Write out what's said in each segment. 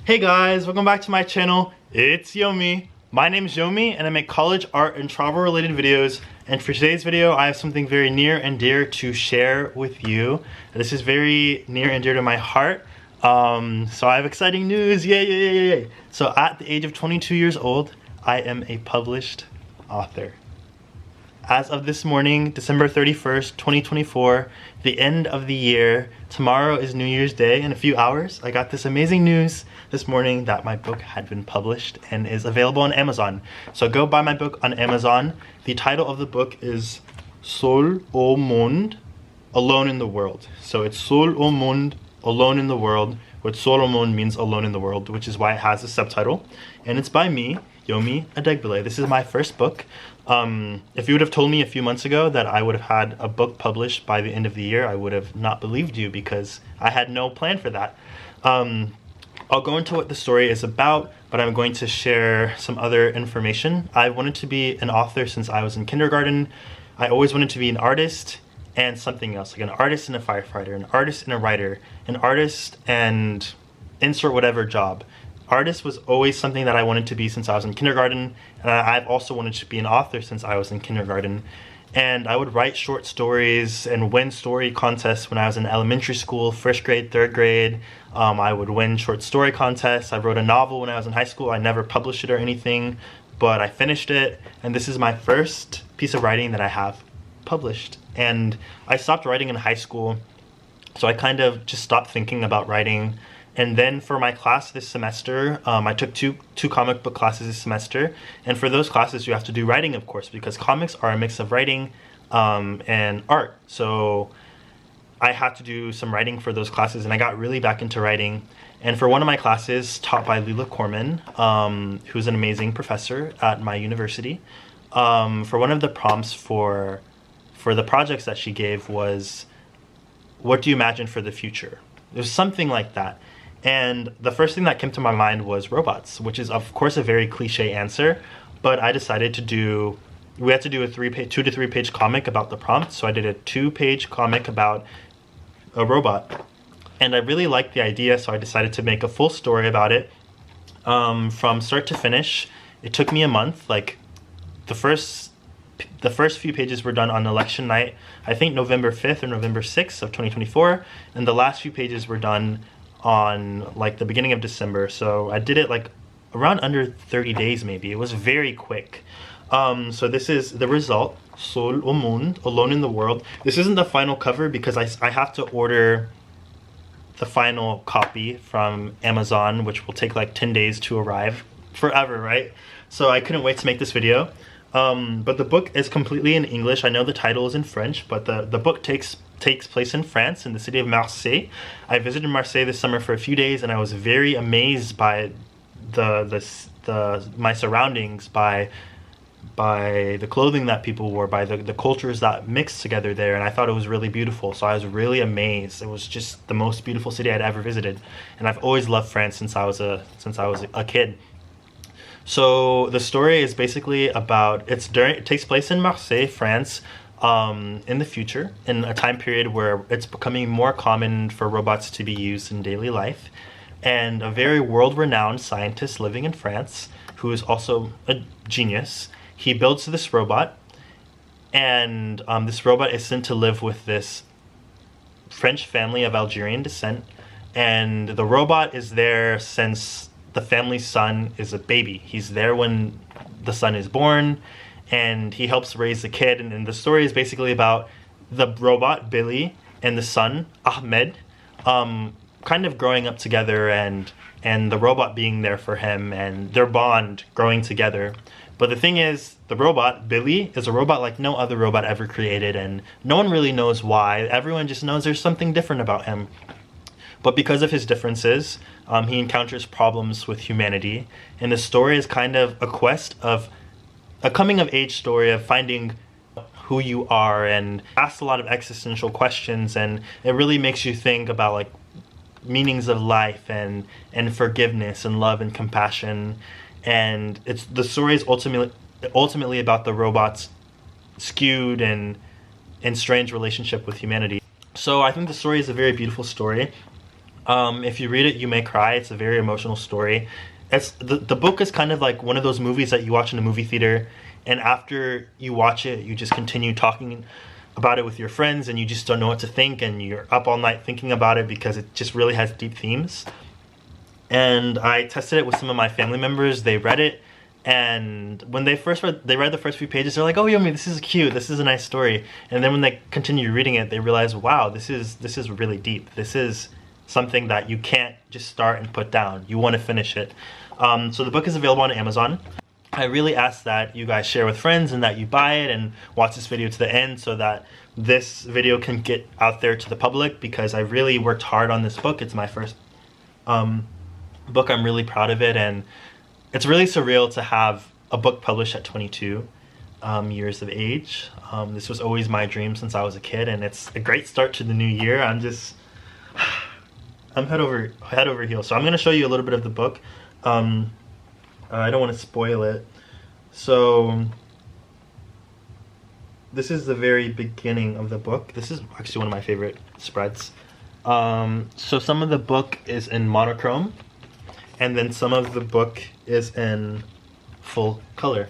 Hey guys, welcome back to my channel. It's Yomi. My name is Yomi and I make college, art, and travel related videos. And for today's video, I have something very near and dear to share with you. This is very near and dear to my heart. So I have exciting news, yay. So at the age of 22 years old, I am a published author. As of this morning, December 31st, 2024, the end of the year, tomorrow is New Year's Day. In a few hours, I got this amazing news this morning that my book had been published and is available on Amazon. So go buy my book on Amazon. The title of the book is Seul au Monde, Alone in the World. So it's Seul au Monde, Alone in the World, which Seul au Monde means alone in the world, which is why it has a subtitle. And it's by me, Yomi Adegbile. This is my first book. If you would have told me a few months ago that I would have had a book published by the end of the year, I would have not believed you because I had no plan for that. I'll go into what the story is about, but I'm going to share some other information. I wanted to be an author since I was in kindergarten. I always wanted to be an artist and something else, like an artist and a firefighter, an artist and a writer, an artist and insert whatever job. Artist was always something that I wanted to be since I was in kindergarten, and I've also wanted to be an author since I was in kindergarten. And I would write short stories and win story contests when I was in elementary school, first grade, third grade. I would win short story contests. I wrote a novel when I was in high school. I never published it or anything, but I finished it, and this is my first piece of writing that I have published. And I stopped writing in high school, so I kind of just stopped thinking about writing. And then for my class this semester, I took two comic book classes this semester. And for those classes, you have to do writing, of course, because comics are a mix of writing and art. So I had to do some writing for those classes, and I got really back into writing. And for one of my classes, taught by Lila Corman, who's an amazing professor at my university, for one of the prompts for the projects that she gave was, what do you imagine for the future? There's something like that. And the first thing that came to my mind was robots, which is of course a very cliche answer, but I decided we had to do a 2 to 3 page comic about the prompt. So I did a 2-page comic about a robot, and I really liked the idea. So I decided to make a full story about it, from start to finish. It took me a month. Like the first few pages were done on election night, I think November 5th or November 6th of 2024. And the last few pages were done on like the beginning of December. So I did it like around under 30 days maybe. It was very quick. So this is the result, Seul au Monde, Alone in the World. This isn't the final cover because I have to order the final copy from Amazon, which will take like 10 days to arrive. Forever, right? So I couldn't wait to make this video. But the book is completely in English. I know the title is in French, but the book takes place in France, in the city of Marseille. I visited Marseille this summer for a few days, and I was very amazed by my surroundings, by the clothing that people wore, by the cultures that mixed together there, and I thought it was really beautiful. So I was really amazed. It was just the most beautiful city I'd ever visited, and I've always loved France since I was a kid. So the story is basically about, it takes place in Marseille, France, in the future, in a time period where it's becoming more common for robots to be used in daily life. And a very world-renowned scientist living in France, who is also a genius, he builds this robot, and this robot is sent to live with this French family of Algerian descent. And the robot is there since the family's son is a baby. He's there when the son is born, and he helps raise the kid. And the story is basically about the robot, Billy, and the son, Ahmed, kind of growing up together, and the robot being there for him, and their bond growing together. But the thing is, the robot, Billy, is a robot like no other robot ever created, and no one really knows why. Everyone just knows there's something different about him. But because of his differences, he encounters problems with humanity. And the story is kind of a quest of a coming-of-age story of finding who you are, and asks a lot of existential questions. And it really makes you think about like meanings of life and forgiveness and love and compassion. And the story is ultimately about the robot's skewed and strange relationship with humanity. So I think the story is a very beautiful story. If you read it, you may cry. It's a very emotional story. It's the book is kind of like one of those movies that you watch in a movie theater, and after you watch it, you just continue talking about it with your friends, and you just don't know what to think, and you're up all night thinking about it because it just really has deep themes. And I tested it with some of my family members. They read it, and when they read the first few pages, they're like, "Oh, Yomi, this is cute. This is a nice story." And then when they continue reading it, they realize, "Wow, this is really deep. This is something that you can't just start and put down. You want to finish it." So the book is available on Amazon. I really ask that you guys share with friends and that you buy it and watch this video to the end so that this video can get out there to the public, because I really worked hard on this book. It's my first book. I'm really proud of it, and it's really surreal to have a book published at 22 years of age. This was always my dream since I was a kid, and it's a great start to the new year. I'm head over heels. So I'm going to show you a little bit of the book. I don't want to spoil it. So this is the very beginning of the book. This is actually one of my favorite spreads. So some of the book is in monochrome, and then some of the book is in full color.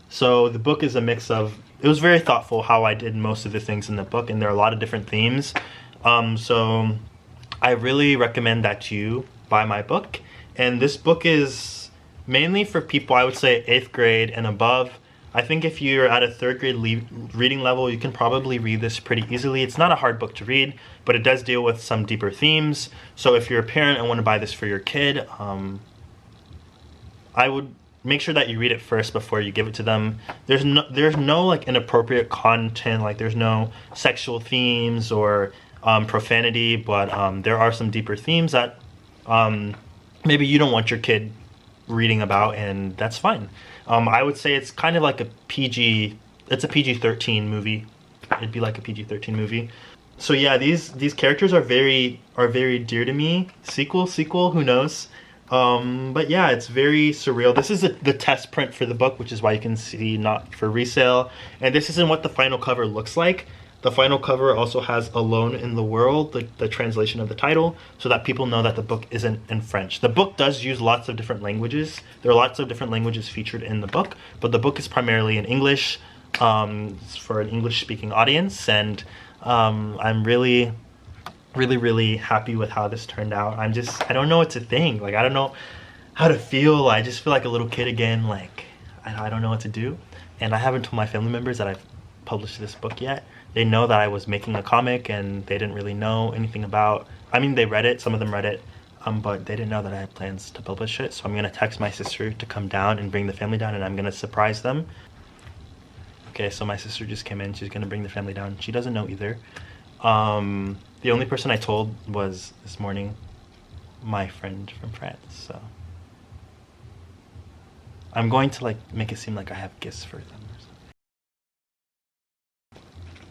So the book is a mix of, it was very thoughtful how I did most of the things in the book, and there are a lot of different themes. So I really recommend that you buy my book. And this book is mainly for people, I would say 8th grade and above. I think if you're at a 3rd grade reading level, you can probably read this pretty easily. It's not a hard book to read, but it does deal with some deeper themes. So if you're a parent and want to buy this for your kid, I would make sure that you read it first before you give it to them. There's no like inappropriate content, like there's no sexual themes or profanity, but there are some deeper themes that maybe you don't want your kid reading about, and that's fine. I would say it's kind of like a it's a PG-13 movie. It'd be like a PG-13 movie. So yeah, these characters are very dear to me. Sequel, who knows? But yeah, it's very surreal. This is the test print for the book, which is why you can see not for resale. And this isn't what the final cover looks like. The final cover also has Alone in the World, the translation of the title, so that people know that the book isn't in French. The book does use lots of different languages. There are lots of different languages featured in the book, but the book is primarily in English, for an English-speaking audience, and I'm really happy with how this turned out. I don't know what to think. Like, I don't know how to feel. I just feel like a little kid again. Like, I don't know what to do. And I haven't told my family members that I've published this book yet. They know that I was making a comic, and they didn't really know anything about, I mean, they read it, some of them read it, but they didn't know that I had plans to publish it. So I'm gonna text my sister to come down and bring the family down, and I'm gonna surprise them. Okay, so my sister just came in. She's gonna bring the family down. She doesn't know either. The only person I told was this morning my friend from France. So I'm going to like make it seem like I have gifts for them or something.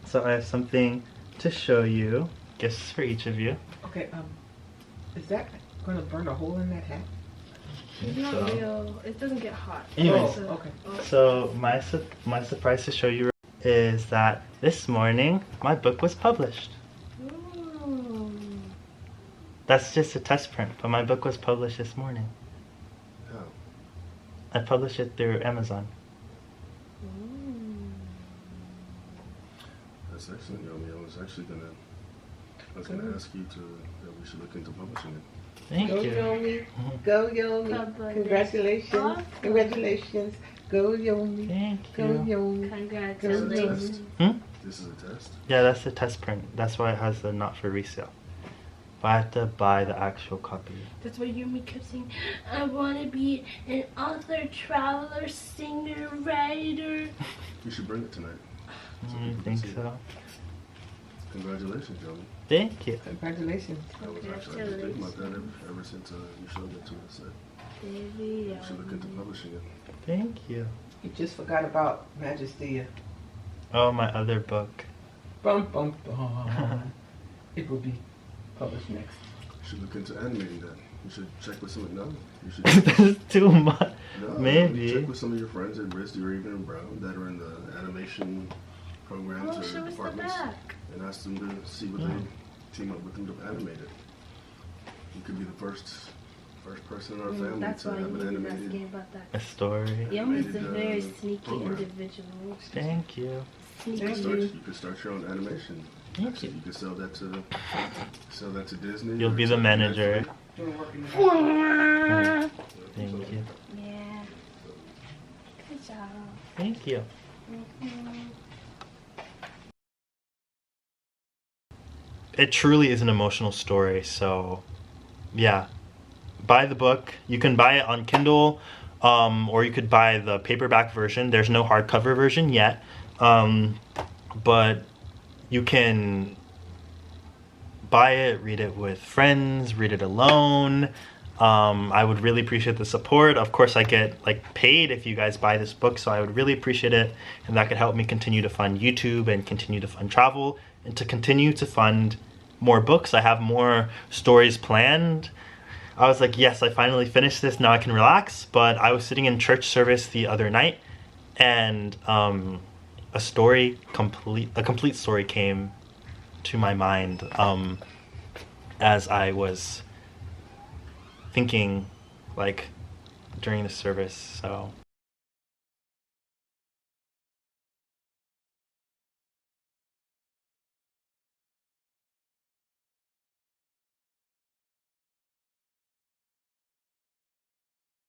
So I have something to show you. Gifts for each of you. Okay, is that gonna burn a hole in that hat? It's not So, real. It doesn't get hot. Anyways, Oh, okay. so my surprise to show you is that this morning my book was published. Ooh. That's just a test print, but my book was published this morning. Oh, I published it through Amazon. that's excellent, Yomi. I was actually gonna ask you that we should look into publishing it. Thank Go you. Yomi. Go God Yomi. bless. Congratulations. Awesome. Congratulations. Go Yomi. Thank Go you. Yomi. Congratulations. This is a test. Yeah, that's the test print. That's why it has the not for resale. But I have to buy the actual copy. That's why Yumi kept saying, I want to be an author, traveler, singer, writer. You should bring it tonight. So I people can think see it. so. Congratulations, Yomi. Thank you. Congratulations. I was actually I've been thinking about that ever since you showed it to us. You should look into publishing it. Thank you. You just forgot about Majestia. Oh, my other book. Bum bum bum. It will be published next. You should look into animating that. You should check with some. No, you should. This is too much. No, Maybe. check with some of your friends at RISD or even Brown that are in the animation programs Oh, show or us the departments, back. and ask them to see what they team up with them to animate it. you could be the first person in our family That's to why have an you asking animated. about that. A story. Yomi's a Animated, very sneaky program. individual. Thank you. Sneaky. You could start your own animation. Thank you. You could sell that to Disney. You'll or be to the manager. Netflix. Doing work in the Thank you. Yeah. Good job. Thank you. It truly is an emotional story, so yeah. Buy the book. You can buy it on Kindle, or you could buy the paperback version. There's no hardcover version yet, but you can buy it, read it with friends, read it alone. I would really appreciate the support. Of course, I get paid if you guys buy this book, so I would really appreciate it, and that could help me continue to fund YouTube and continue to fund travel and to continue to fund more books. I have more stories planned. I was like, yes, I finally finished this, now I can relax. But I was sitting in church service the other night, and a complete story came to my mind as I was thinking during the service. So